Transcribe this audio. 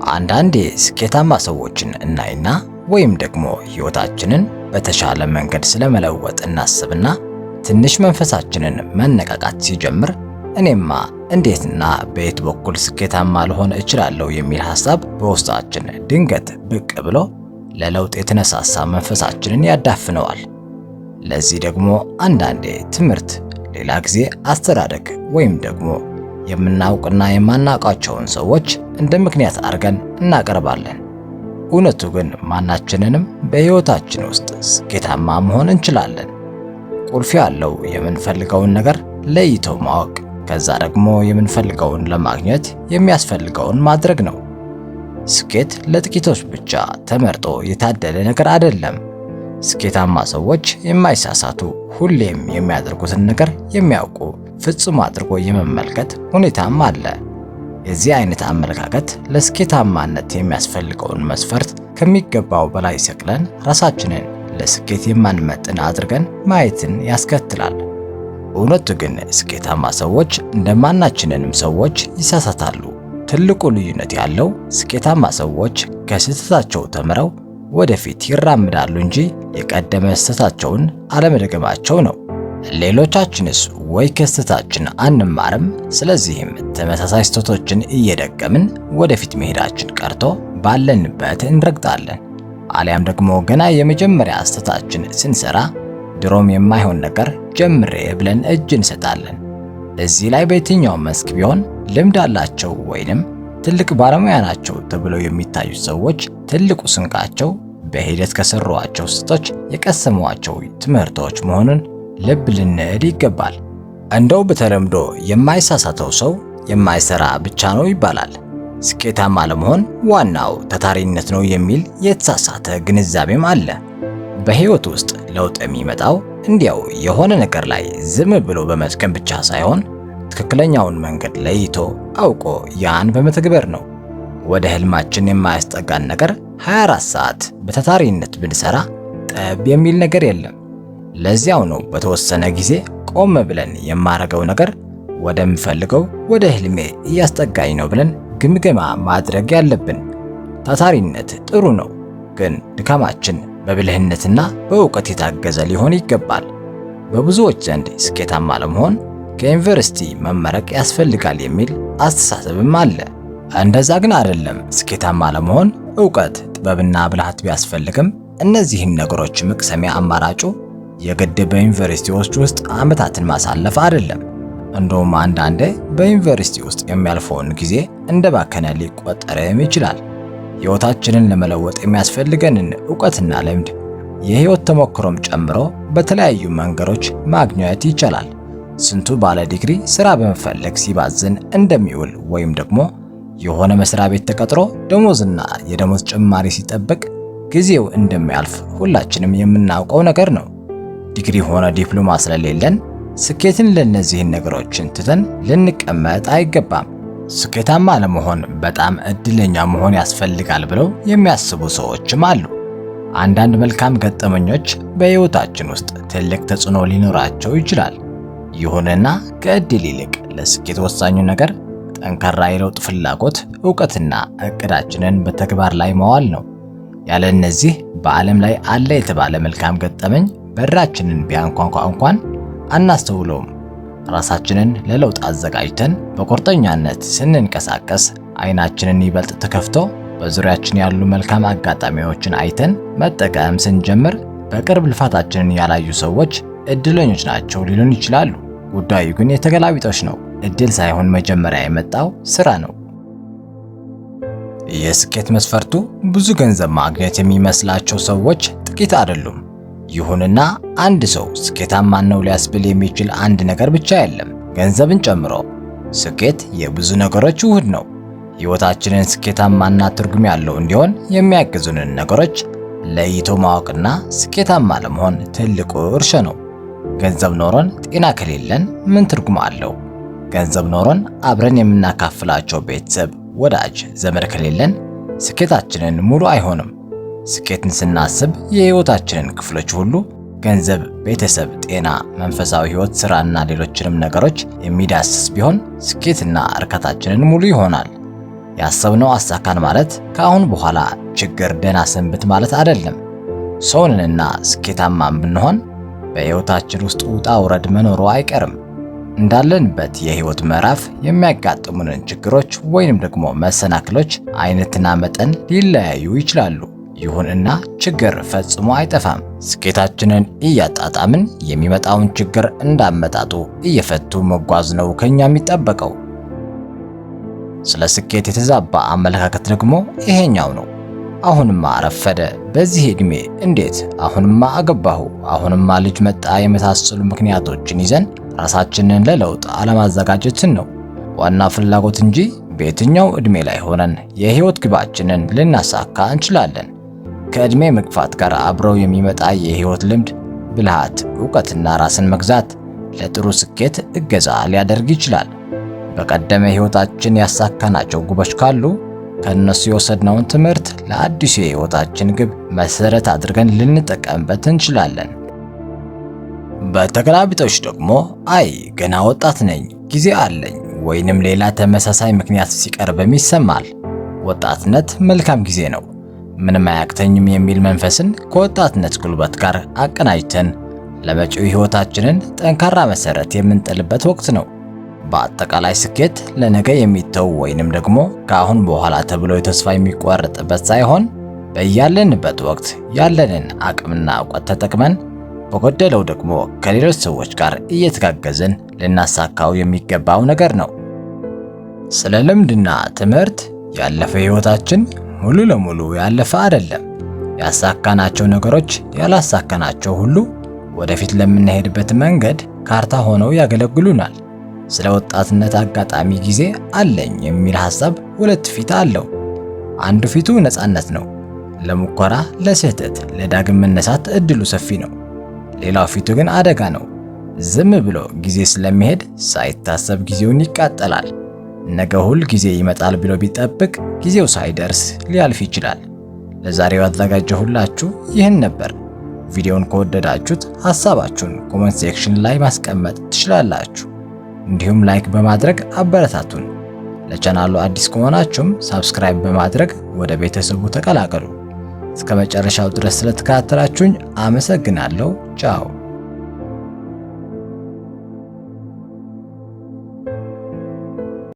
አንዳንዴ ስኬታማ ሰዎችን እናይና ወይም ደግሞ ህይወታችንን በተሻለ መንገድ ስለመለወጥ እናስብና ትንሽ መንፈሳችንን መነቃቃት ሲጀምር እኔማ እንዴትና በየት በኩል ስኬታማ ልሆን እችላለሁ የሚል ሐሳብ በውስጣችን ድንገት ብቅ ብሎ ለለውጥ የተነሳሳ መንፈሳችንን ያዳፍነዋል። ለዚህ ደግሞ አንዳንዴ ትምህርት፣ ሌላ ጊዜ አስተዳደግ ወይም ደግሞ የምናውቅና የማናውቃቸውን ሰዎች እንደ ምክንያት አድርገን እናቀርባለን። እውነቱ ግን ማናችንንም በህይወታችን ውስጥ ስኬታማ መሆን እንችላለን። ቁልፍ ያለው የምንፈልገውን ነገር ለይቶ ማወቅ፣ ከዛ ደግሞ የምንፈልገውን ለማግኘት የሚያስፈልገውን ማድረግ ነው። ስኬት ለጥቂቶች ብቻ ተመርጦ የታደለ ነገር አይደለም። ስኬታማ ሰዎች የማይሳሳቱ፣ ሁሌም የሚያደርጉትን ነገር የሚያውቁ፣ ፍጹም አድርጎ የመመልከት ሁኔታም አለ። የዚህ አይነት አመለካከት ለስኬታማነት የሚያስፈልገውን መስፈርት ከሚገባው በላይ ሰቅለን ራሳችንን ለስኬት የማንመጥን አድርገን ማየትን ያስከትላል። እውነቱ ግን ስኬታማ ሰዎች እንደማናችንንም ሰዎች ይሳሳታሉ። ትልቁ ልዩነት ያለው ስኬታማ ሰዎች ከስህተታቸው ተምረው ወደፊት ይራምዳሉ እንጂ የቀደመ ስህተታቸውን አለመደገማቸው ነው። ሌሎቻችንስ ወይ ከስህተታችን አንማርም፣ ስለዚህም ተመሳሳይ ስህተቶችን እየደገምን ወደፊት መሄዳችን ቀርቶ ባለንበት እንረግጣለን። አሊያም ደግሞ ገና የመጀመሪያ ስህተታችን ስንሰራ ድሮም የማይሆን ነገር ጀምሬ ብለን እጅ እንሰጣለን። እዚህ ላይ በየትኛው መስክ ቢሆን ልምድ አላቸው ወይንም ትልቅ ባለሙያ ናቸው ተብለው የሚታዩት ሰዎች ትልቁ ስንቃቸው በሂደት ከሰሯቸው ስህተቶች የቀሰሟቸው ትምህርቶች መሆኑን ልብ ልንል ይገባል። እንደው በተለምዶ የማይሳሳተው ሰው የማይሰራ ብቻ ነው ይባላል። ስኬታማ ለመሆን ዋናው ታታሪነት ነው የሚል የተሳሳተ ግንዛቤም አለ። በህይወት ውስጥ ለውጥ የሚመጣው እንዲያው የሆነ ነገር ላይ ዝም ብሎ በመድከም ብቻ ሳይሆን ትክክለኛውን መንገድ ለይቶ አውቆ ያን በመተግበር ነው። ወደ ህልማችን የማያስጠጋን ነገር 24 ሰዓት በታታሪነት ብንሰራ ጠብ የሚል ነገር የለም። ለዚያው ነው በተወሰነ ጊዜ ቆም ብለን የማረገው ነገር ወደምፈልገው ወደ ህልሜ እያስጠጋኝ ነው ብለን ግምገማ ማድረግ ያለብን። ታታሪነት ጥሩ ነው፣ ግን ድካማችን በብልህነትና በእውቀት የታገዘ ሊሆን ይገባል። በብዙዎች ዘንድ ስኬታማ ለመሆን ከዩኒቨርሲቲ መመረቅ ያስፈልጋል የሚል አስተሳሰብም አለ። እንደዛ ግን አይደለም። ስኬታማ ለመሆን እውቀት፣ ጥበብና ብልሃት ቢያስፈልግም እነዚህን ነገሮች መቅሰሚያ አማራጩ የግድ በዩኒቨርሲቲዎች ውስጥ ዓመታትን ማሳለፍ አይደለም። እንደውም አንዳንዴ በዩኒቨርሲቲ ውስጥ የሚያልፈውን ጊዜ እንደባከነ ሊቆጠርም ይችላል። ሕይወታችንን ለመለወጥ የሚያስፈልገንን ዕውቀትና ልምድ የሕይወት ተሞክሮም ጨምሮ በተለያዩ መንገዶች ማግኘት ይቻላል። ስንቱ ባለ ዲግሪ ሥራ በመፈለግ ሲባዝን እንደሚውል ወይም ደግሞ የሆነ መስሪያ ቤት ተቀጥሮ ደሞዝና የደሞዝ ጭማሪ ሲጠብቅ ጊዜው እንደሚያልፍ ሁላችንም የምናውቀው ነገር ነው። ዲግሪ ሆነ ዲፕሎማ ስለሌለን ስኬትን ለነዚህን ነገሮችን ትተን ልንቀመጥ አይገባም። ስኬታማ ለመሆን በጣም እድለኛ መሆን ያስፈልጋል ብለው የሚያስቡ ሰዎችም አሉ። አንዳንድ መልካም ገጠመኞች በሕይወታችን ውስጥ ትልቅ ተጽዕኖ ሊኖራቸው ይችላል። ይሁንና ከእድል ይልቅ ለስኬት ወሳኙ ነገር ጠንካራ የለውጥ ፍላጎት፣ ዕውቀትና እቅዳችንን በተግባር ላይ መዋል ነው። ያለ እነዚህ በዓለም ላይ አለ የተባለ መልካም ገጠመኝ በራችንን ቢያንኳኳ እንኳን አናስተውለውም። ራሳችንን ለለውጥ አዘጋጅተን በቁርጠኛነት ስንንቀሳቀስ አይናችንን ይበልጥ ተከፍቶ በዙሪያችን ያሉ መልካም አጋጣሚዎችን አይተን መጠቀም ስንጀምር በቅርብ ልፋታችንን ያላዩ ሰዎች እድለኞች ናቸው ሊሉን ይችላሉ። ጉዳዩ ግን የተገላቢጦሽ ነው። እድል ሳይሆን መጀመሪያ የመጣው ስራ ነው። የስኬት መስፈርቱ ብዙ ገንዘብ ማግኘት የሚመስላቸው ሰዎች ጥቂት አይደሉም። ይሁንና አንድ ሰው ስኬታማ ነው ሊያስብል የሚችል አንድ ነገር ብቻ የለም። ገንዘብን ጨምሮ ስኬት የብዙ ነገሮች ውህድ ነው። ሕይወታችንን ስኬታማና ትርጉም ያለው እንዲሆን የሚያግዙንን ነገሮች ለይቶ ማወቅና ስኬታማ ለመሆን ትልቁ እርሾ ነው። ገንዘብ ኖሮን ጤና ከሌለን ምን ትርጉም አለው? ገንዘብ ኖሮን አብረን የምናካፍላቸው ቤተሰብ፣ ወዳጅ፣ ዘመድ ከሌለን ስኬታችንን ሙሉ አይሆንም። ስኬትን ስናስብ የሕይወታችንን ክፍሎች ሁሉ ገንዘብ፣ ቤተሰብ፣ ጤና፣ መንፈሳዊ ሕይወት፣ ሥራና ሌሎችንም ነገሮች የሚዳስስ ቢሆን ስኬትና እርካታችንን ሙሉ ይሆናል። ያሰብነው አሳካን ማለት ከአሁን በኋላ ችግር ደህና ሰንብት ማለት አይደለም። ሰውንና ስኬታማም ብንሆን በሕይወታችን ውስጥ ውጣ ውረድ መኖሩ አይቀርም። እንዳለንበት የሕይወት ምዕራፍ የሚያጋጥሙንን ችግሮች ወይንም ደግሞ መሰናክሎች አይነትና መጠን ሊለያዩ ይችላሉ። ይሁንና ችግር ፈጽሞ አይጠፋም። ስኬታችንን እያጣጣምን የሚመጣውን ችግር እንዳመጣጡ እየፈቱ መጓዝ ነው ከኛ የሚጠበቀው። ስለ ስኬት የተዛባ አመለካከት ደግሞ ይሄኛው ነው። አሁንማ ረፈደ፣ በዚህ ዕድሜ እንዴት፣ አሁንማ አገባሁ፣ አሁንማ ልጅ መጣ የመሳሰሉ ምክንያቶችን ይዘን ራሳችንን ለለውጥ አለማዘጋጀትን ነው ዋና ፍላጎት እንጂ በየትኛው ዕድሜ ላይ ሆነን የሕይወት ግባችንን ልናሳካ እንችላለን። ከዕድሜ መግፋት ጋር አብረው የሚመጣ የሕይወት ልምድ፣ ብልሃት፣ ዕውቀትና ራስን መግዛት ለጥሩ ስኬት እገዛ ሊያደርግ ይችላል። በቀደመ ሕይወታችን ያሳካናቸው ግቦች ካሉ ከእነሱ የወሰድነውን ትምህርት ለአዲሱ የሕይወታችን ግብ መሰረት አድርገን ልንጠቀምበት እንችላለን። በተገላቢጦች ደግሞ አይ ገና ወጣት ነኝ፣ ጊዜ አለኝ ወይንም ሌላ ተመሳሳይ ምክንያት ሲቀርብም ይሰማል። ወጣትነት መልካም ጊዜ ነው፣ ምንም አያቅተኝም የሚል መንፈስን ከወጣትነት ጉልበት ጋር አቀናጅተን ለመጪው ሕይወታችንን ጠንካራ መሰረት የምንጥልበት ወቅት ነው። በአጠቃላይ ስኬት ለነገ የሚተው ወይንም ደግሞ ከአሁን በኋላ ተብሎ ተስፋ የሚቆረጥበት ሳይሆን በያለንበት ወቅት ያለንን አቅምና ዕውቀት ተጠቅመን በጎደለው ደግሞ ከሌሎች ሰዎች ጋር እየተጋገዝን ልናሳካው የሚገባው ነገር ነው። ስለ ልምድና ትምህርት ያለፈ ሕይወታችን ሙሉ ለሙሉ ያለፈ አይደለም። ያሳካናቸው ነገሮች ያላሳካናቸው ሁሉ ወደፊት ለምንሄድበት መንገድ ካርታ ሆነው ያገለግሉናል። ስለ ወጣትነት አጋጣሚ ጊዜ አለኝ የሚል ሐሳብ ሁለት ፊት አለው። አንዱ ፊቱ ነፃነት ነው። ለሙከራ፣ ለስህተት፣ ለዳግም መነሳት እድሉ ሰፊ ነው። ሌላው ፊቱ ግን አደጋ ነው። ዝም ብሎ ጊዜ ስለሚሄድ ሳይታሰብ ጊዜውን ይቃጠላል። ነገ ሁል ጊዜ ይመጣል ብሎ ቢጠብቅ ጊዜው ሳይደርስ ሊያልፍ ይችላል። ለዛሬው ያዘጋጀሁላችሁ ይህን ነበር። ቪዲዮውን ከወደዳችሁት ሐሳባችሁን ኮሜንት ሴክሽን ላይ ማስቀመጥ ትችላላችሁ። እንዲሁም ላይክ በማድረግ አበረታቱን። ለቻናሉ አዲስ ከሆናችሁም ሰብስክራይብ በማድረግ ወደ ቤተሰቡ ተቀላቀሉ። እስከ መጨረሻው ድረስ ስለተከታተላችሁኝ አመሰግናለሁ። ቻው።